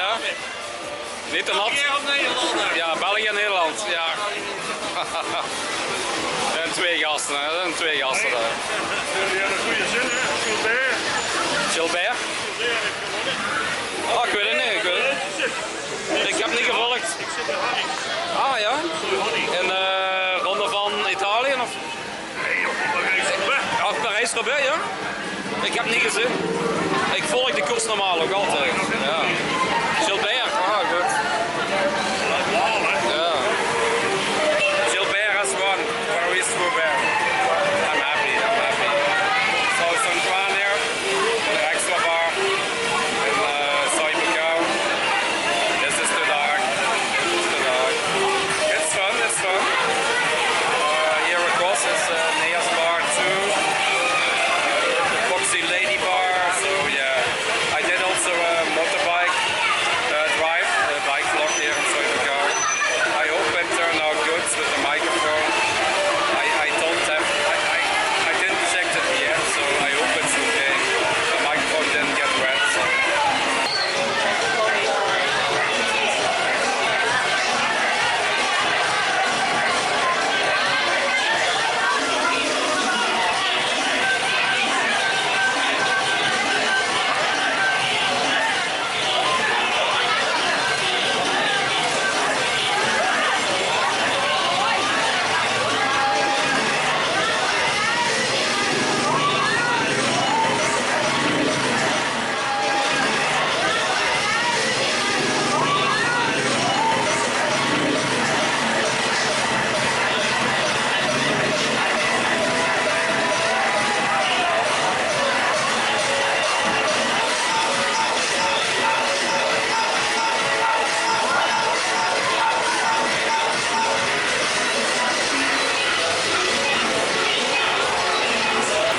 ja. Niet te nat. Ja, België en Nederland, ja. En twee gasten, hè. En twee gasten. Jullie hebben een goede zin, hè? Gilbert. Gilbert? Oh, ik weet het niet, ik weet het. Ik heb niet gevolgd. Ik zit in Harry. Ah ja? In de ronde van Italië of? Nee, op Parijs-Roubaix. Ja, Parijs-Roubaix, ja. Ik heb niet gezien. Ik volg de koers normaal ook altijd. Ja. Gilbert, ah goed. Ja. Gilbert has won Paris-Roubaix. I'm happy, I'm happy. So Songkran here, the extra bar in Buakhao. This is too dark. It's too dark. It's fun, it's fun. Here across is Nea's bar too. Foxy Lady bar, so yeah. I did also a motorbike drive, a bike vlog here in Buakhao. I hope it turned out good with the microphone. I don't have, I didn't check it yet, so I hope it's okay. The microphone didn't get wet, so.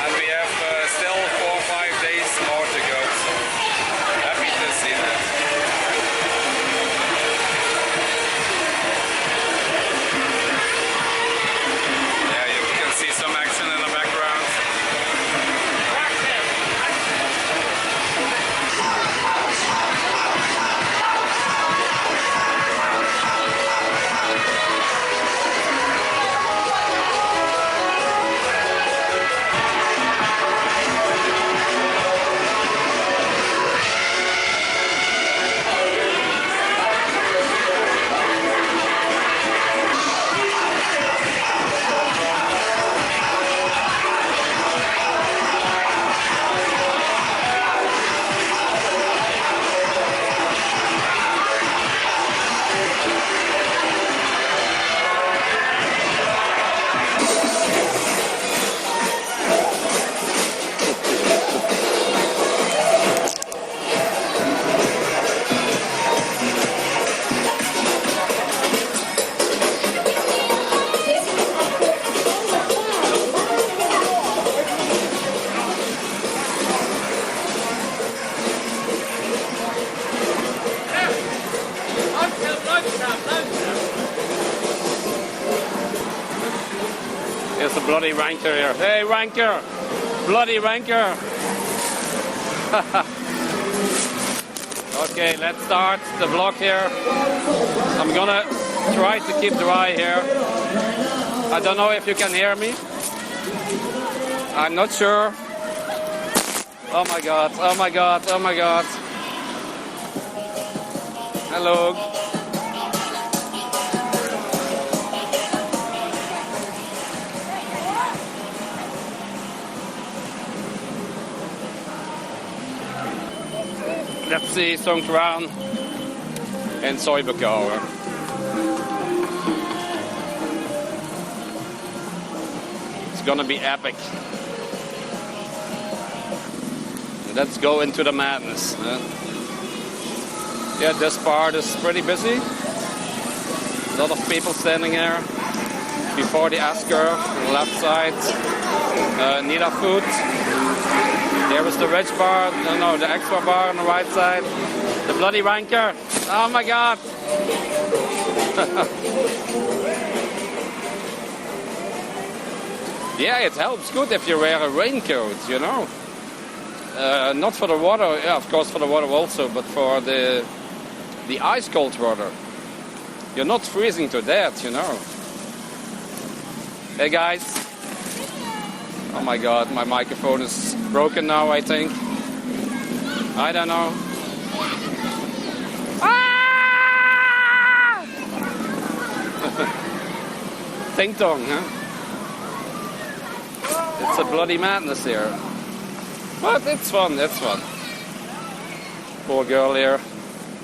And we have still 4 or 5 days more to go, so happy to see that. Yeah, you can see some action in the background. There's a bloody ranker here. Hey, ranker! Bloody ranker! Okay, let's start the vlog here. I'm gonna try to keep dry here. I don't know if you can hear me. I'm not sure. Oh my god, oh my god, oh my god. Hello. Let's see Songkran and Buakhao. It's gonna be epic. Let's go into the madness. Yeah, this part is pretty busy. A lot of people standing here before the S-curve, left side. Nida food. There was the rich bar, no, the extra bar on the right side. The bloody ranker. Oh my god. Yeah, it helps good if you wear a raincoat, you know. Not for the water, yeah, of course for the water also, but for the the ice cold water. You're not freezing to death, you know. Hey guys. Oh my god, my microphone is broken now, I think. I don't know. Ah! Ting tong, huh? It's a bloody madness here. But it's fun, it's fun. Poor girl here,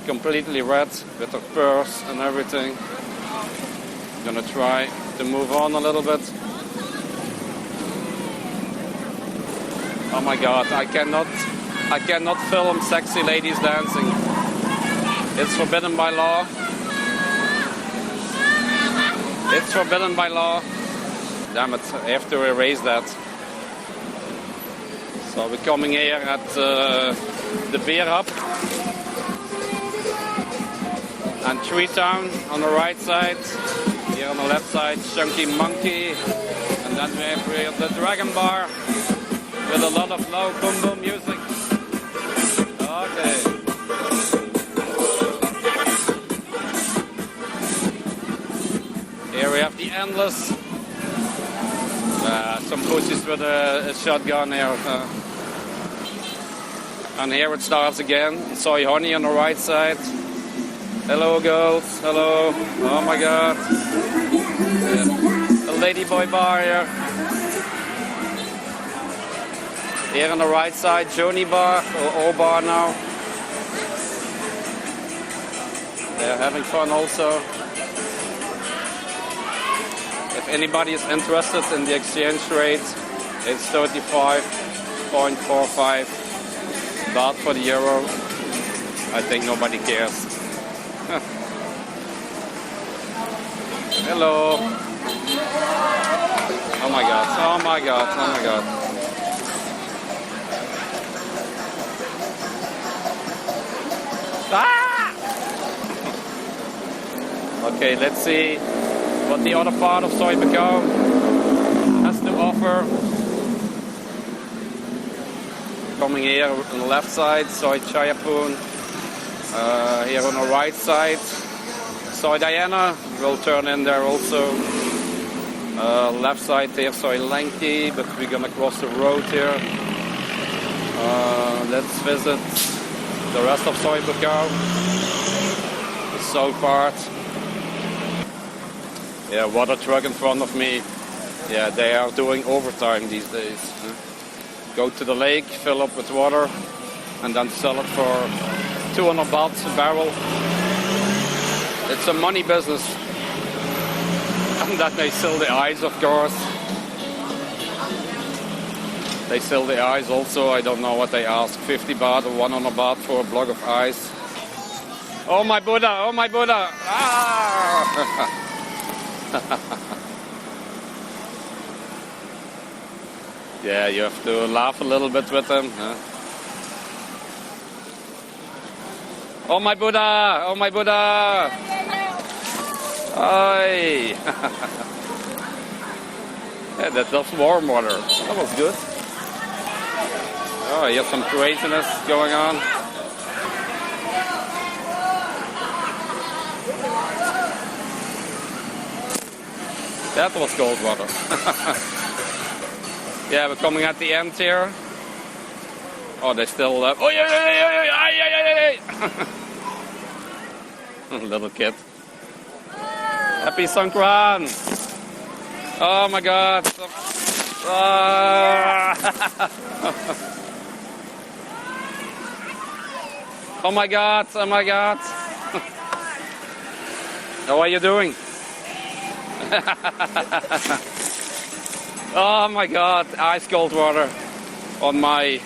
completely red with her purse and everything. Gonna try to move on a little bit. Oh my god, I cannot film sexy ladies dancing. It's forbidden by law. It's forbidden by law. Damn it, I have to erase that. So we're coming here at the beer hub. And Tree Town on the right side. Here on the left side, Chunky Monkey. And then we have here the Dragon Bar with a lot of low boom boom music. Okay. Here we have the Endless. Some pussies with a shotgun here. And here it starts again. Soy Honey on the right side. Hello girls, hello. Oh my god. Yeah. A ladyboy bar here. Here on the right side, Joni bar, or O bar now. They're having fun also. If anybody is interested in the exchange rate, it's 35.45 baht for the euro. I think nobody cares. Hello. Oh my god, oh my god, oh my god. Ah! Okay, let's see what the other part of Soi Buakhao has to offer. Coming here on the left side, Soi Chayapun. Here on the right side, Soi Diana will turn in there also. Left side there, Soi Lanky, but we're gonna cross the road here. Let's visit the rest of Soi Buakhao, the south part. Yeah, water truck in front of me. Yeah, they are doing overtime these days. Go to the lake, fill up with water, and then sell it for 200 baht a barrel. It's a money business. And then they sell the ice, of course. They sell the ice also. I don't know what they ask, 50 baht or 100 baht for a block of ice. Oh my Buddha, oh my Buddha! Ah! Yeah, you have to laugh a little bit with them. Huh? Oh my Buddha! Oh my Buddha! Hi! Yeah, that was warm water. That was good. Oh, here's some craziness going on. That was cold water. Yeah, we're coming at the end here. Oh, they still... oh, yeah. Little kid. Happy Songkran! Oh my god! Oh my god! Oh my god! How are you doing? Oh my god! Ice cold water on my